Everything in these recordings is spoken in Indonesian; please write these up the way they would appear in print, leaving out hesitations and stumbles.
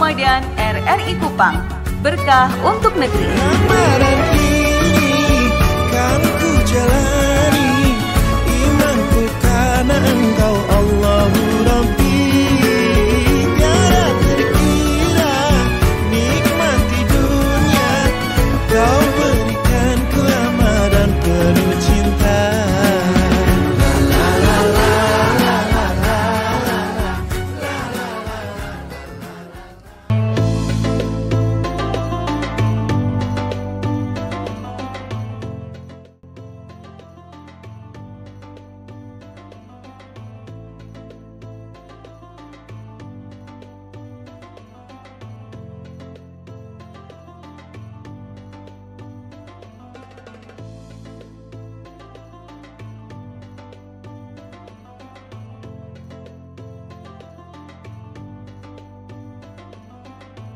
Ramadan RRI Kupang. Berkah untuk negeri. Ramadan ini kan ku jalani, imanku karena Engkau Allahu Rabbi. Tiada terkira nikmati dunia, Kau berikan ku Ramadan penuh cinta.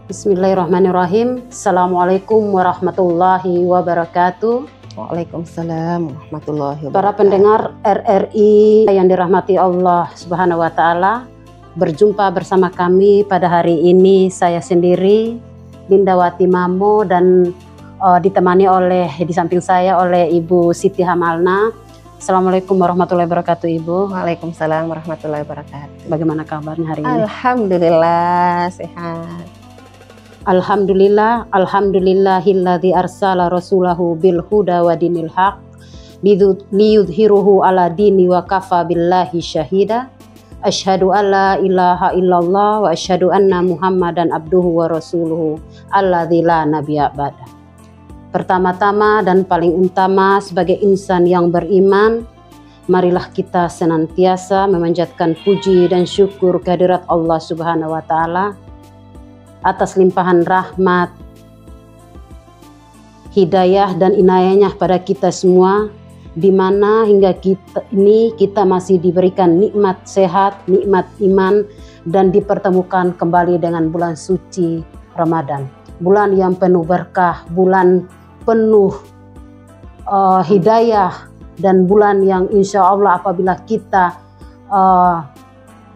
Bismillahirrahmanirrahim. Assalamualaikum warahmatullahi wabarakatuh. Waalaikumsalam warahmatullahi wabarakatuh. Para pendengar RRI yang dirahmati Allah Subhanahu wa taala, berjumpa bersama kami pada hari ini. Saya sendiri Lindawati Mamo dan ditemani oleh di samping saya oleh Ibu Siti Hamalna. Assalamualaikum warahmatullahi wabarakatuh, Ibu. Waalaikumsalam warahmatullahi wabarakatuh. Bagaimana kabarnya hari ini? Alhamdulillah sehat. Alhamdulillah, alhamdulillahilladzi arsala rasulahu bil huda wa dinil haq liyudhiruhu ala dini wa kafa billahi syahida. Asyhadu an la ilaha illallah wa asyhadu anna Muhammadan abduhu wa rasuluhu alladzi la nabiyya ba'da. Pertama-tama dan paling utama sebagai insan yang beriman, marilah kita senantiasa memanjatkan puji dan syukur kehadirat Allah Subhanahu wa taala atas limpahan rahmat, hidayah dan inayahnya pada kita semua, di mana hingga kita masih diberikan nikmat sehat, nikmat iman, dan dipertemukan kembali dengan bulan suci Ramadan. Bulan yang penuh berkah, bulan penuh hidayah, dan bulan yang insya Allah apabila kita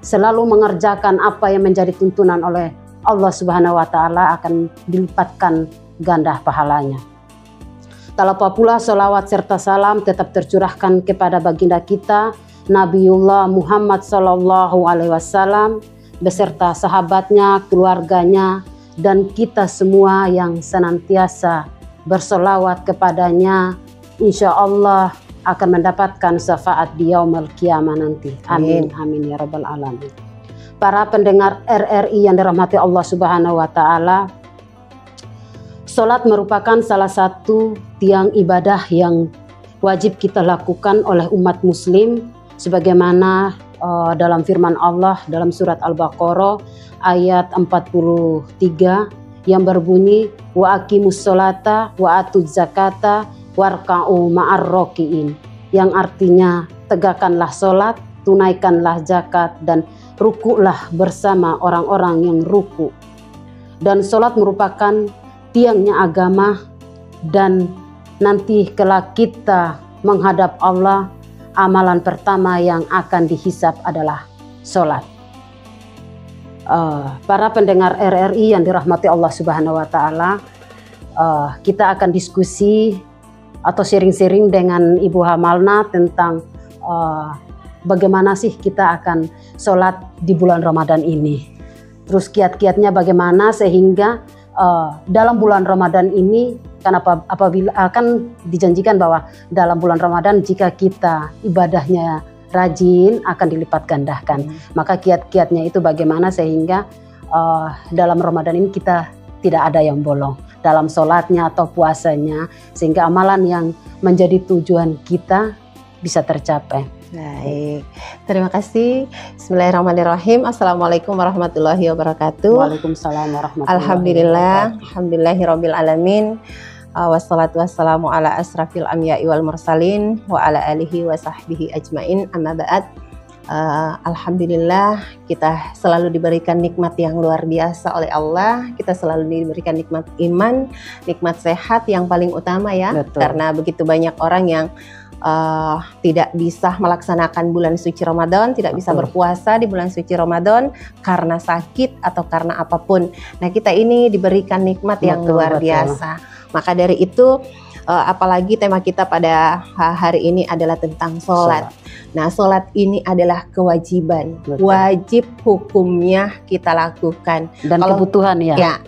selalu mengerjakan apa yang menjadi tuntunan oleh Allah Subhanahu wa taala akan dilipatkan ganda pahalanya. Tak lupa pula salawat serta salam tetap tercurahkan kepada baginda kita Nabiullah Muhammad sallallahu alaihi wasallam beserta sahabatnya, keluarganya, dan kita semua yang senantiasa bersolawat kepadanya, insya Allah akan mendapatkan syafaat di yaumul qiyamah nanti. Amin, amin ya rabbal alamin. Para pendengar RRI yang dirahmati Allah Subhanahu wa taala, salat merupakan salah satu tiang ibadah yang wajib kita lakukan oleh umat muslim sebagaimana dalam firman Allah dalam surat Al-Baqarah ayat 43 yang berbunyi wa aqimus sholata wa atuz zakata warka'u ma'ar rakiin, yang artinya tegakkanlah salat, tunaikanlah zakat, dan rukuklah bersama orang-orang yang ruku. Dan sholat merupakan tiangnya agama, dan nanti kelak kita menghadap Allah, amalan pertama yang akan dihisab adalah sholat. Para pendengar RRI yang dirahmati Allah Subhanahu wa taala, kita akan diskusi atau sharing-sharing dengan Ibu Hamalna tentang bagaimana sih kita akan sholat di bulan Ramadan ini. Terus kiat-kiatnya bagaimana sehingga dalam bulan Ramadan ini, kan apabila akan dijanjikan bahwa dalam bulan Ramadan jika kita ibadahnya rajin akan dilipat gandakan. Maka kiat-kiatnya itu bagaimana sehingga dalam Ramadan ini kita tidak ada yang bolong dalam sholatnya atau puasanya, sehingga amalan yang menjadi tujuan kita bisa tercapai. Baik, terima kasih. Bismillahirrahmanirrahim. Assalamualaikum warahmatullahi wabarakatuh. Waalaikumsalam warahmatullahi wabarakatuh. Alhamdulillah, alhamdulillahirabbil alamin. Wassalatu wassalamu ala asrafil anbiya'i wal mursalin wa ala alihi wa sahbihi ajmain. Amma ba'd. Alhamdulillah, kita selalu diberikan nikmat yang luar biasa oleh Allah. Kita selalu diberikan nikmat iman, nikmat sehat yang paling utama ya. Betul. Karena begitu banyak orang yang tidak bisa melaksanakan bulan suci Ramadan, tidak bisa berpuasa di bulan suci Ramadan karena sakit atau karena apapun. Nah, kita ini diberikan nikmat yang luar biasa. Maka dari itu, apalagi tema kita pada hari ini adalah tentang sholat. Nah, sholat ini adalah kewajiban, wajib hukumnya kita lakukan. Dan kebutuhan ya.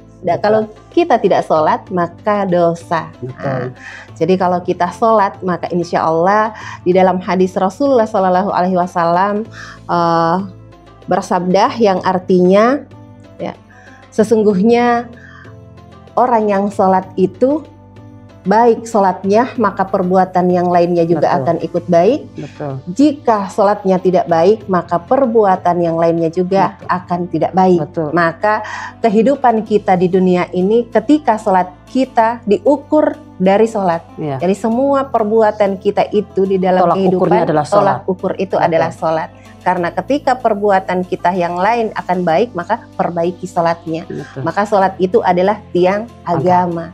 Kalau kita tidak sholat maka dosa. Nah, jadi kalau kita sholat maka insya Allah di dalam hadis Rasulullah Shallallahu Alaihi Wasallam bersabda yang artinya ya, sesungguhnya orang yang sholat itu baik sholatnya maka perbuatan yang lainnya juga akan ikut baik. Jika sholatnya tidak baik maka perbuatan yang lainnya juga akan tidak baik. Maka kehidupan kita di dunia ini ketika sholat kita diukur dari sholat. Jadi semua perbuatan kita itu di dalam kehidupan tolak ukur itu adalah sholat. Karena ketika perbuatan kita yang lain akan baik maka perbaiki sholatnya. Maka sholat itu adalah tiang agama.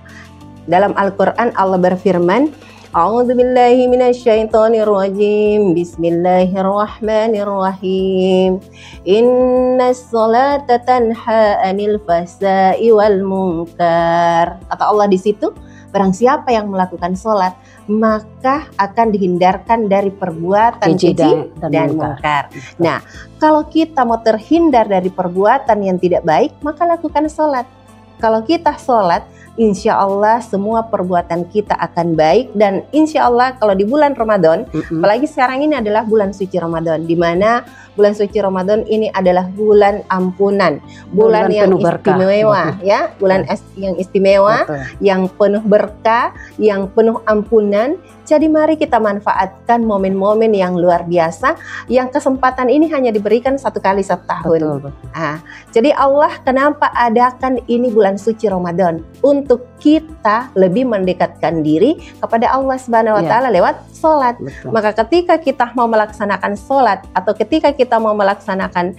Dalam Al-Quran Allah berfirman, A'udzubillahi minasyaitonirrajim. Bismillahirrahmanirrahim. Innas sholata tanha 'anil fahsya'i wal munkar. Kata Allah di situ, barang siapa yang melakukan sholat maka akan dihindarkan dari perbuatan keji dan munkar. Nah, kalau kita mau terhindar dari perbuatan yang tidak baik maka lakukan sholat. Kalau kita sholat, insya Allah semua perbuatan kita akan baik. Dan insya Allah kalau di bulan Ramadan, apalagi sekarang ini adalah bulan suci Ramadan, di mana bulan suci Ramadan ini adalah bulan ampunan, bulan yang istimewa, ya, bulan yang istimewa, yang penuh berkah, yang penuh ampunan. Jadi mari kita manfaatkan momen-momen yang luar biasa, yang kesempatan ini hanya diberikan satu kali setahun. Jadi Allah kenapa adakan ini bulan suci Ramadan? Untuk kita lebih mendekatkan diri kepada Allah Subhanahu wa Ta'ala lewat sholat. Maka ketika kita mau melaksanakan sholat atau ketika kita mau melaksanakan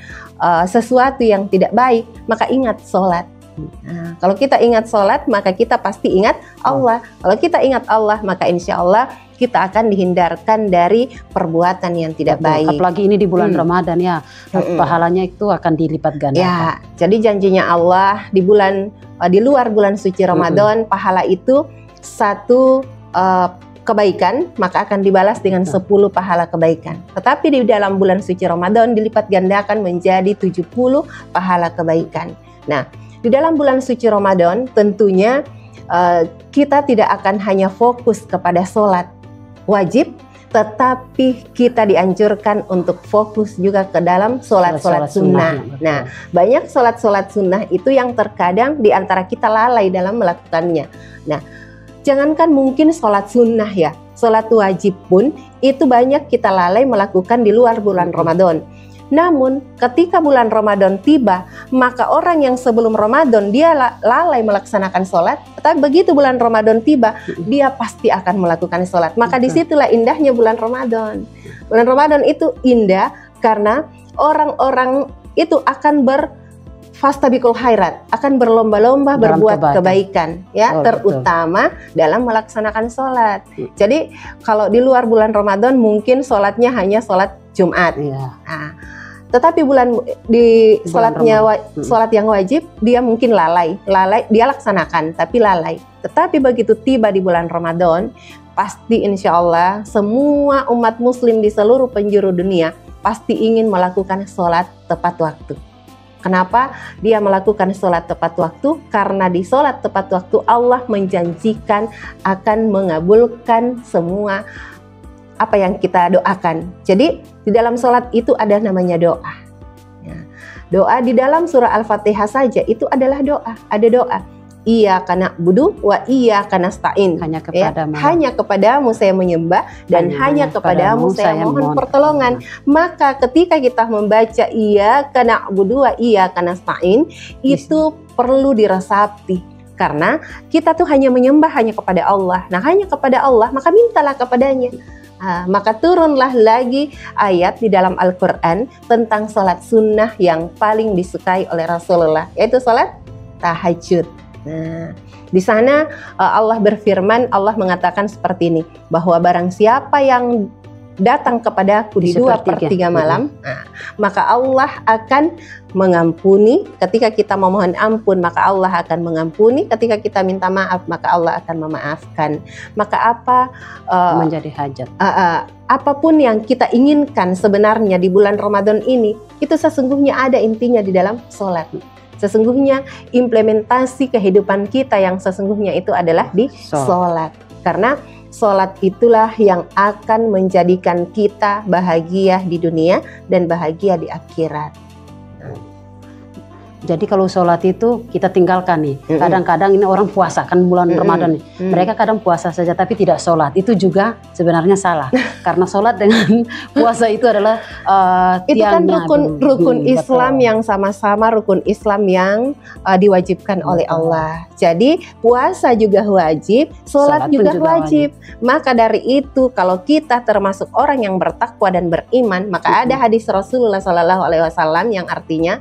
sesuatu yang tidak baik, maka ingat sholat. Nah, kalau kita ingat sholat maka kita pasti ingat Allah. Kalau kita ingat Allah maka insya Allah kita akan dihindarkan dari perbuatan yang tidak baik. Apalagi ini di bulan Ramadan ya, pahalanya itu akan dilipat ganda. Ya, jadi janjinya Allah di luar bulan suci Ramadan, pahala itu satu kebaikan maka akan dibalas dengan 10 pahala kebaikan. Tetapi di dalam bulan suci Ramadan dilipat gandakan menjadi 70 pahala kebaikan. Nah, di dalam bulan suci Ramadan tentunya kita tidak akan hanya fokus kepada sholat wajib, tetapi kita dianjurkan untuk fokus juga ke dalam sholat-sholat sunnah. Nah, banyak sholat-sholat sunnah itu yang terkadang di antara kita lalai dalam melakukannya. Nah, jangankan mungkin sholat sunnah ya, sholat wajib pun itu banyak kita lalai melakukan di luar bulan Ramadan. Namun ketika bulan Ramadan tiba, maka orang yang sebelum Ramadan dia lalai melaksanakan sholat, tapi begitu bulan Ramadan tiba, dia pasti akan melakukan sholat. Maka disitulah indahnya bulan Ramadan. Bulan Ramadan itu indah karena orang-orang itu akan fastabiqul khairat, akan berlomba-lomba berbuat kebaikan, ya, terutama dalam melaksanakan sholat. Jadi kalau di luar bulan Ramadan mungkin sholatnya hanya sholat Jumat. Nah, tetapi sholat yang wajib dia mungkin lalai dia laksanakan tapi lalai. Tetapi begitu tiba di bulan Ramadan, pasti insya Allah semua umat muslim di seluruh penjuru dunia pasti ingin melakukan sholat tepat waktu. Kenapa dia melakukan sholat tepat waktu? Karena di sholat tepat waktu Allah menjanjikan akan mengabulkan semua apa yang kita doakan. Jadi di dalam sholat itu ada namanya doa. Ya. Doa di dalam surah Al-Fatihah saja itu adalah doa. Ada doa. Iyyaka na'budu wa iyyaka nasta'in. Hanya kepadamu saya menyembah dan hanya kepadamu saya mohon pertolongan. Maka ketika kita membaca iyyaka na'budu wa iyyaka nasta'in itu perlu diresapi. Karena kita tuh hanya menyembah hanya kepada Allah. Nah, hanya kepada Allah maka mintalah kepadanya. Maka turunlah lagi ayat di dalam Al-Quran tentang sholat sunnah yang paling disukai oleh Rasulullah, yaitu sholat tahajud. Nah, di sana Allah berfirman, Allah mengatakan seperti ini, bahwa barang siapa yang datang kepadaku di 2/3 malam, maka Allah akan mengampuni. Ketika kita memohon ampun, maka Allah akan mengampuni. Ketika kita minta maaf, maka Allah akan memaafkan. Maka apa menjadi hajat. Apapun yang kita inginkan sebenarnya di bulan Ramadan ini, itu sesungguhnya ada intinya di dalam sholat. Sesungguhnya implementasi kehidupan kita yang sesungguhnya itu adalah di sholat. Karena sholat itulah yang akan menjadikan kita bahagia di dunia dan bahagia di akhirat. Jadi kalau sholat itu kita tinggalkan nih. Kadang-kadang ini orang puasa kan bulan Ramadan nih. Mereka kadang puasa saja tapi tidak sholat. Itu juga sebenarnya salah. Karena sholat dengan puasa itu adalah itu kan rukun Islam betul. yang sama-sama rukun Islam yang diwajibkan oleh Allah. Jadi puasa juga wajib, sholat juga wajib. Maka dari itu kalau kita termasuk orang yang bertakwa dan beriman, maka ada hadis Rasulullah SAW yang artinya,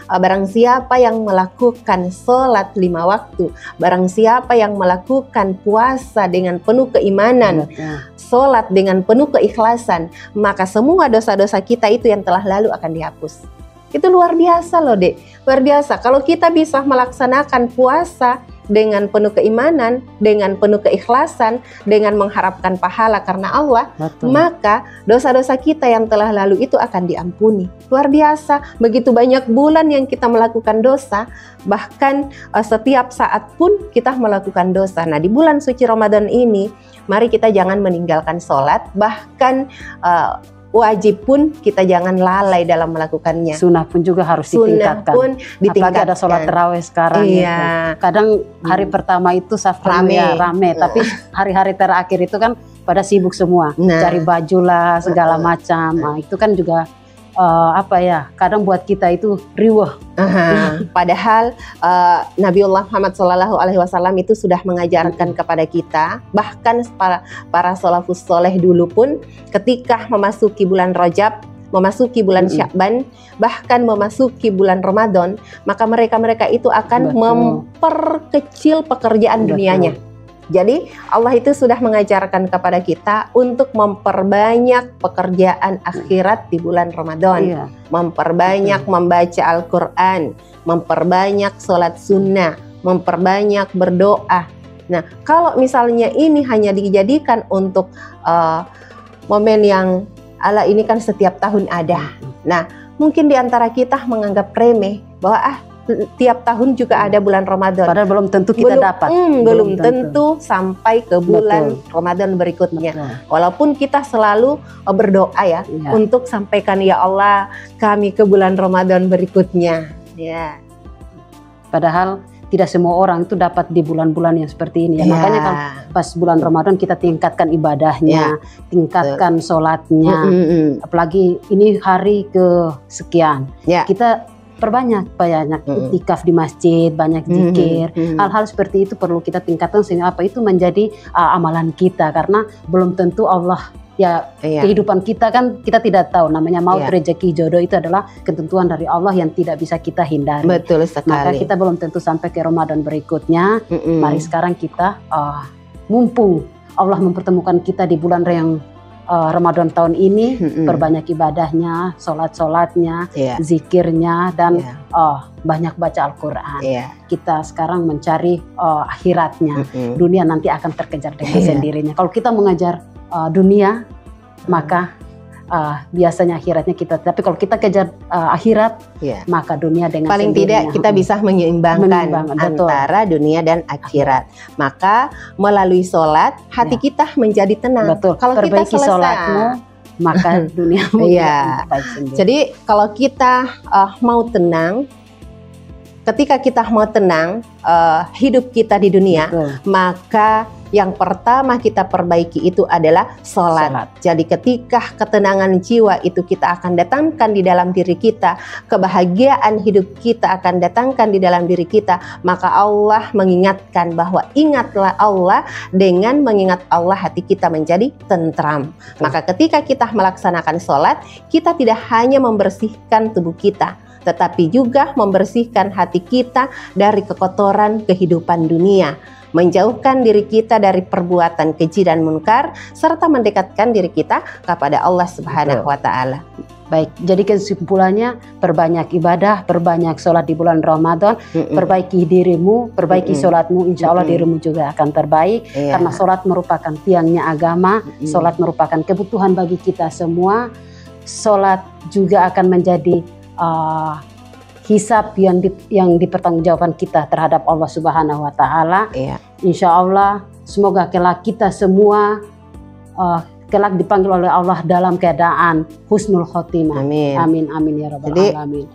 barang siapa yang melakukan sholat 5 waktu, barang siapa yang melakukan puasa dengan penuh keimanan, sholat dengan penuh keikhlasan, maka semua dosa-dosa kita itu yang telah lalu akan dihapus. Itu luar biasa loh Dek, luar biasa. Kalau kita bisa melaksanakan puasa dengan penuh keimanan, dengan penuh keikhlasan, dengan mengharapkan pahala karena Allah, maka dosa-dosa kita yang telah lalu itu akan diampuni. Luar biasa, begitu banyak bulan yang kita melakukan dosa, bahkan setiap saat pun kita melakukan dosa. Nah, di bulan suci Ramadan ini, mari kita jangan meninggalkan sholat, bahkan wajib pun kita jangan lalai dalam melakukannya. Sunnah pun juga harus ditingkatkan. Apalagi ada sholat tarawih sekarang. Iya. Kadang hari pertama itu rame, tapi hari-hari terakhir itu kan pada sibuk semua, cari baju lah segala macam. Nah, itu kan juga kadang buat kita itu riweh. Padahal Nabiullah Muhammad SAW itu sudah mengajarkan kepada kita, bahkan para salafus soleh dulu pun ketika memasuki bulan Rajab, memasuki bulan Sya'ban, bahkan memasuki bulan Ramadan, maka mereka itu akan memperkecil pekerjaan dunianya. Jadi Allah itu sudah mengajarkan kepada kita untuk memperbanyak pekerjaan akhirat di bulan Ramadan, memperbanyak membaca Al-Quran, memperbanyak sholat sunnah, memperbanyak berdoa. Nah, kalau misalnya ini hanya dijadikan untuk momen yang ala ini kan setiap tahun ada. Nah, mungkin di antara kita menganggap remeh bahwa tiap tahun juga ada bulan Ramadan. Padahal belum tentu kita dapat. Belum tentu sampai ke bulan Ramadan berikutnya. Walaupun kita selalu berdoa ya untuk sampaikan ya Allah kami ke bulan Ramadan berikutnya. Ya. Padahal tidak semua orang itu dapat di bulan-bulan yang seperti ini. Makanya kan pas bulan Ramadan kita tingkatkan ibadahnya, tingkatkan sholatnya. Apalagi ini hari kesekian. Kita perbanyak iktikaf di masjid, banyak zikir, hal-hal seperti itu perlu kita tingkatkan sehingga itu menjadi amalan kita, karena belum tentu Allah kehidupan kita kan kita tidak tahu, namanya maut, rezeki, jodoh itu adalah ketentuan dari Allah yang tidak bisa kita hindari. Betul sekali. Maka kita belum tentu sampai ke Ramadan berikutnya. Mari sekarang kita mumpung Allah mempertemukan kita di bulan yang Ramadan tahun ini, perbanyak ibadahnya, sholat-sholatnya, zikirnya, dan banyak baca Al-Quran. Kita sekarang mencari akhiratnya. Dunia nanti akan terkejar dengan sendirinya. Kalau kita mengejar dunia, maka biasanya akhiratnya kita. Tapi kalau kita kejar akhirat, maka dunia dengan paling sendirinya. tidak kita bisa menyeimbangkan antara dunia dan akhirat. Maka melalui sholat hati kita menjadi tenang. Kalau perbaiki kita selesai sholatmu, maka dunia Jadi kalau kita mau tenang, ketika kita mau tenang hidup kita di dunia, maka Yang pertama kita perbaiki itu adalah sholat. Jadi ketika ketenangan jiwa itu kita akan datangkan di dalam diri kita, kebahagiaan hidup kita akan datangkan di dalam diri kita, maka Allah mengingatkan bahwa ingatlah Allah, dengan mengingat Allah hati kita menjadi tentram. Maka ketika kita melaksanakan sholat, kita tidak hanya membersihkan tubuh kita, tetapi juga membersihkan hati kita dari kekotoran kehidupan dunia, menjauhkan diri kita dari perbuatan keji dan munkar, serta mendekatkan diri kita kepada Allah Subhanahu wa Ta'ala. Baik, jadi kesimpulannya, perbanyak ibadah, perbanyak sholat di bulan Ramadan, perbaiki dirimu, perbaiki sholatmu, insya Allah dirimu juga akan terbaik. Karena sholat merupakan tiangnya agama, sholat merupakan kebutuhan bagi kita semua. Sholat juga akan menjadi hisab yang dipertanggungjawabkan kita terhadap Allah Subhanahu wa Ta'ala. Insya Allah, semoga kelak kita semua kelak dipanggil oleh Allah dalam keadaan husnul khotimah. Amin. Amin, amin ya rabbal alamin.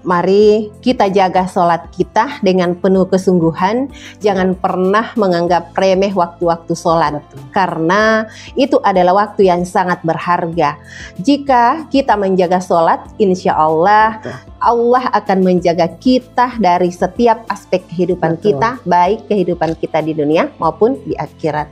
Mari kita jaga sholat kita dengan penuh kesungguhan. Jangan pernah menganggap remeh waktu-waktu sholat. Karena itu adalah waktu yang sangat berharga. Jika kita menjaga sholat, insya Allah Allah akan menjaga kita dari setiap aspek kehidupan kita, baik kehidupan kita di dunia maupun di akhirat.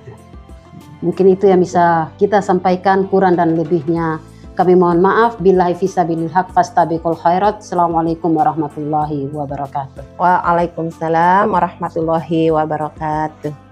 Mungkin itu yang bisa kita sampaikan, kurang dan lebihnya kami mohon maaf. Billahi fisabilil haq fastabiqul khairat. Assalamualaikum warahmatullahi wabarakatuh. Waalaikumsalam warahmatullahi wabarakatuh.